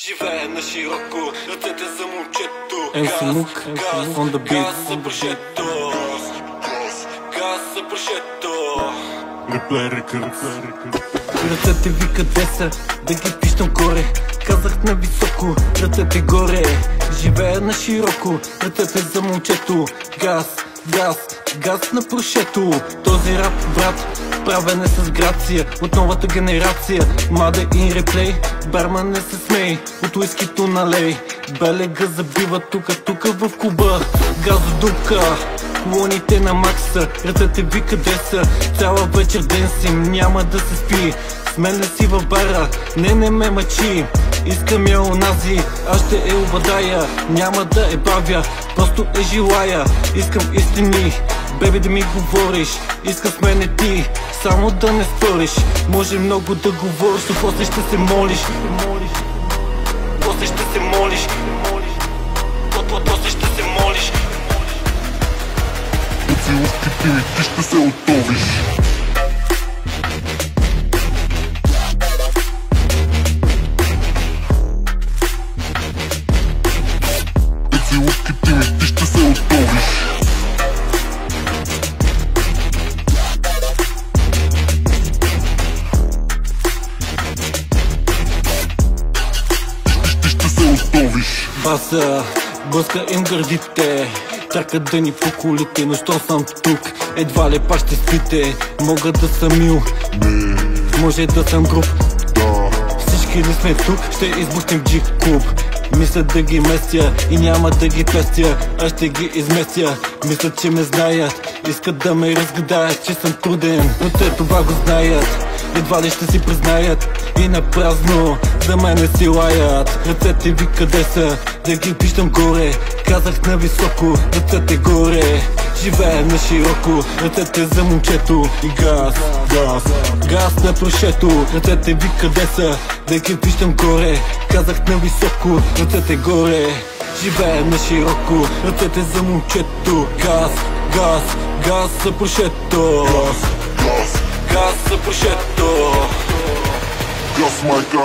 Живее на широко, ръцете за момчето. MC Luke, on the beat. Газ за прошето. Газ за прошето. Реплей рекърд. Ръцете ви къде са, да ги пищам горе. Казах на високо, ръцете горе. Живее на широко, ръцете за момчето. Газ, газ, газ на прошето. Този рап, брат, правене с грация от новата генерация. Маде и реплей, барман не се смей, от уискито налей. Белега забива тука в клуба. Газодупка, луните на макса, ръцете ви къде са? Цяла вечер ден си, няма да се спи. С мен ли си в бара? Не ме мъчи. Искам я онази, аз ще я обадая. Няма да я бавя, просто я желая. Искам истини, беби да ми говориш. Искам с мене ти, само да не спориш. Може много да говориш, но после ще се молиш. После ще се молиш. После ще се молиш. Поцелувките ми ти ще се отовиш. Поцелувките ми ти ще се отовиш. Ти ще се отовиш. Баса, блъска им гърдите, тракат да ни по колите, но що съм тук, едва ли пак ще спите. Мога да съм мил, може да съм груб, всички ли сме тук, ще избухнем G-клуб. Мисля да ги местя и няма да ги пестя, аз ще ги изместя. Мислят, че ме знаят, искат да ме разгадаят, че съм труден, но те това го знаят. Едва ли ще си признаят и на празно за мене си лаят. Ръцете ви къде са, да ги виждам горе. Казах на високо, ръцете горе. Живее на широко, ръцете за момчето. И газ, газ, газ на прошето. Ръцете ви къде са, да ги виждам горе. Казах на високо, ръцете горе. Живее на широко, ръцете за момчето. Газ, газ, газ за прошето. Газ за прошето. Газ, майка!